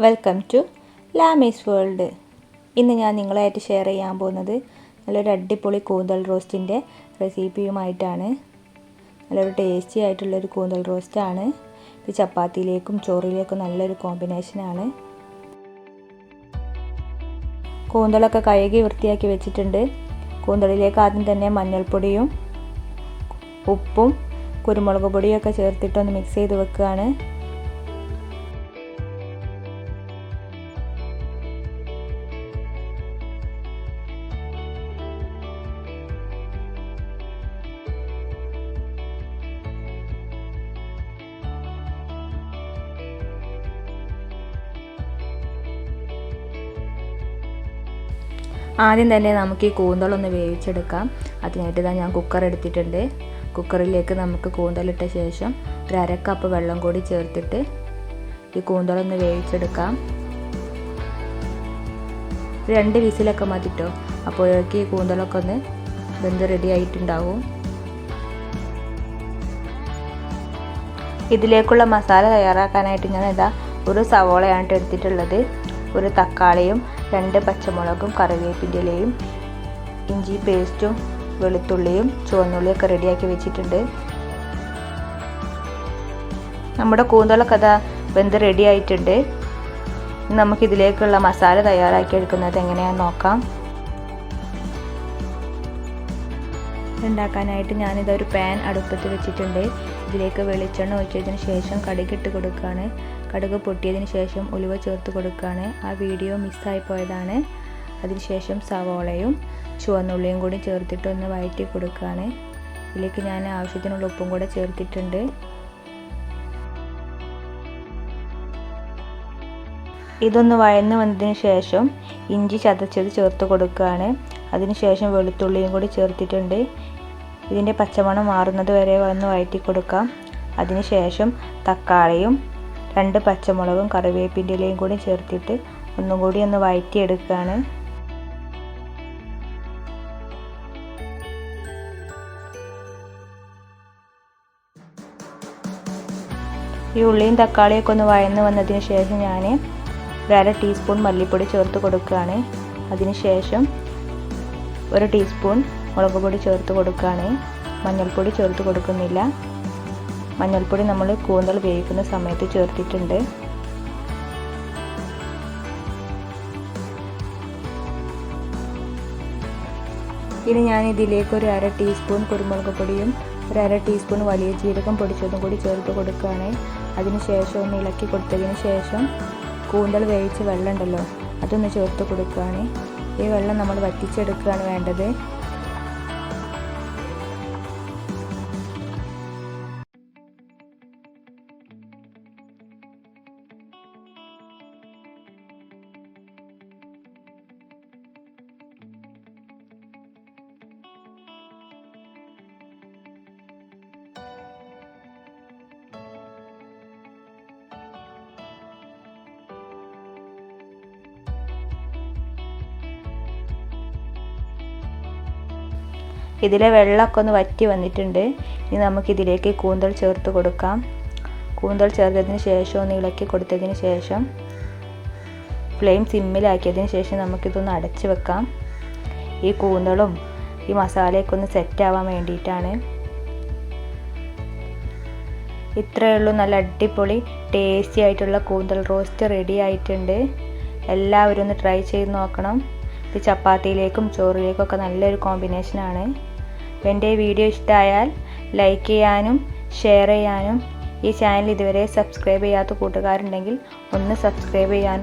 Welcome to Lamees world. ഇന്ന് ഞാൻ നിങ്ങളായിട്ട് ഷെയർ ചെയ്യാൻ പോകുന്നത് നല്ലൊരു അടിപൊളി കൂന്തൽ റോസ്റ്റിൻ്റെ റെസിപ്പിയുമായിട്ടാണ്. നല്ലൊരു ടേസ്റ്റി ആയിട്ടുള്ളൊരു കൂന്തൽ റോസ്റ്റാണ്. ഇത് ചപ്പാത്തിയിലേക്കും ചോറിലേക്കും നല്ലൊരു കോമ്പിനേഷനാണ്. കൂന്തലൊക്കെ കഴുകി വൃത്തിയാക്കി വെച്ചിട്ടുണ്ട്. കൂന്തലിലേക്ക് ആദ്യം തന്നെ മഞ്ഞൾപ്പൊടിയും ഉപ്പും കുരുമുളക് പൊടിയൊക്കെ ചേർത്തിട്ടൊന്ന് മിക്സ് ചെയ്ത് വെക്കുകയാണ്. ആദ്യം തന്നെ നമുക്ക് ഈ കൂന്തലൊന്ന് വേവിച്ചെടുക്കാം. അതിനായിട്ട് ഞാൻ കുക്കർ എടുത്തിട്ടുണ്ട്. കുക്കറിലേക്ക് നമുക്ക് കൂന്തലിട്ട ശേഷം ഒരു 1/2 കപ്പ് വെള്ളം കൂടി ചേർത്തിട്ട് ഈ കൂന്തലൊന്ന് വേവിച്ചെടുക്കാം. 2 വിസിലൊക്കെ മതിട്ടോ. അപ്പോഴേക്ക് ഈ കൂന്തലൊക്കെ ഒന്ന് വെന്ത് റെഡി ആയിട്ടുണ്ടാവും. ഇതിലേക്കുള്ള മസാല തയ്യാറാക്കാനായിട്ട് ഞാൻ ഒരു സവോളയാണ് എടുത്തിട്ടുള്ളത്. ഒരു തക്കാളിയും 2 പച്ചമുളകും കറിവേപ്പിൻ്റെ ഇലയും ഇഞ്ചി പേസ്റ്റും വെളുത്തുള്ളിയും ചുവന്നുള്ളിയൊക്കെ റെഡിയാക്കി വെച്ചിട്ടുണ്ട്. നമ്മുടെ കൂന്തലൊക്കെ വെന്ത് റെഡി ആയിട്ടുണ്ട്. നമുക്കിതിലേക്കുള്ള മസാല തയ്യാറാക്കി എടുക്കുന്നത് എങ്ങനെയാണെന്ന് നോക്കാം. ഉണ്ടാക്കാനായിട്ട് ഞാനിതൊരു പാൻ അടുപ്പത്ത് വെച്ചിട്ടുണ്ട്. ഇതിലേക്ക് വെളിച്ചെണ്ണ ഒഴിച്ചതിന് ശേഷം കടുകിട്ട് കൊടുക്കുകയാണ്. കടുക് പൊട്ടിയതിന് ശേഷം ഉലുവ ചേർത്ത് കൊടുക്കുകയാണ്. ആ വീഡിയോ മിസ്സായി പോയതാണ്. അതിനുശേഷം സവോളയും ചുവന്നുള്ളിയും കൂടി ചേർത്തിട്ട് ഒന്ന് വഴറ്റി കൊടുക്കുകയാണ്. ഇതിലേക്ക് ഞാൻ ആവശ്യത്തിനുള്ള ഉപ്പും കൂടെ ചേർത്തിട്ടുണ്ട്. ഇതൊന്ന് വഴന്ന് വന്നതിന് ശേഷം ഇഞ്ചി ചതച്ചത് ചേർത്ത് കൊടുക്കുകയാണ്. അതിനുശേഷം വെളുത്തുള്ളിയും കൂടി ചേർത്തിട്ടുണ്ട്. ഇതിൻ്റെ പച്ചമണം മാറുന്നത് വരെ ഒന്ന് വഴറ്റി കൊടുക്കാം. അതിനുശേഷം തക്കാളിയും 2 പച്ചമുളകും കറിവേപ്പിൻ്റെ ഇലയും കൂടി ചേർത്തിട്ട് ഒന്നും കൂടി ഒന്ന് വഴറ്റിയെടുക്കുകയാണ്. ഈ ഉള്ളിയും തക്കാളിയൊക്കെ ഒന്ന് വഴന്ന് വന്നതിന് ശേഷം ഞാൻ 1/2 ടീസ്പൂൺ മല്ലിപ്പൊടി ചേർത്ത് കൊടുക്കുകയാണ്. അതിനുശേഷം 1 ടീസ്പൂൺ മുളക് പൊടി ചേർത്ത് കൊടുക്കുകയാണ്. മഞ്ഞൾപ്പൊടി ചേർത്ത് കൊടുക്കുന്നില്ല. മഞ്ഞൾപ്പൊടി നമ്മൾ കൂന്തൽ വേവിക്കുന്ന സമയത്ത് ചേർത്തിട്ടുണ്ട്. ഇനി ഞാൻ ഇതിലേക്ക് ഒരു 1/2 ടീസ്പൂൺ കുരുമുളക് പൊടിയും 1/2 ടീസ്പൂൺ വലിയ ജീരകം പൊടിച്ചതും കൂടി ചേർത്ത് കൊടുക്കുകയാണ്. അതിനുശേഷം ഒന്ന് ഇളക്കി കൊടുത്തതിന് ശേഷം കൂന്തൽ വേവിച്ച വെള്ളം ഉണ്ടല്ലോ അതൊന്ന് ചേർത്ത് കൊടുക്കുകയാണ്. ഈ വെള്ളം നമ്മൾ വറ്റിച്ചെടുക്കുകയാണ് വേണ്ടത്. ഇതിലെ വെള്ളമൊക്കെ ഒന്ന് വറ്റി വന്നിട്ടുണ്ട്. ഇനി നമുക്കിതിലേക്ക് കൂന്തൽ ചേർത്ത് കൊടുക്കാം. കൂന്തൽ ചേർത്തതിന് ശേഷം ഒന്ന് ഇളക്കി കൊടുത്തതിന് ശേഷം ഫ്ലെയിം സിമ്മിലാക്കിയതിന് ശേഷം നമുക്കിതൊന്ന് അടച്ച് വെക്കാം. ഈ കൂന്തളും ഈ മസാലയൊക്കെ ഒന്ന് സെറ്റ് ആവാൻ വേണ്ടിയിട്ടാണ്. ഇത്രയേ ഉള്ളൂ. നല്ല അടിപൊളി ടേസ്റ്റി ആയിട്ടുള്ള കൂന്തൽ റോസ്റ്റ് റെഡി ആയിട്ടുണ്ട്. എല്ലാവരും ഒന്ന് ട്രൈ ചെയ്ത് നോക്കണം. ഇത് ചപ്പാത്തിയിലേക്കും ചോറിലേക്കൊക്കെ നല്ലൊരു കോമ്പിനേഷനാണ്. എൻ്റെ വീഡിയോ ഇഷ്ടമായാൽ ലൈക്ക് ചെയ്യാനും ഷെയർ ചെയ്യാനും ഈ ചാനൽ ഇതുവരെ സബ്സ്ക്രൈബ് ചെയ്യാത്ത കൂട്ടുകാരുണ്ടെങ്കിൽ ഒന്ന് സബ്സ്ക്രൈബ് ചെയ്യാനും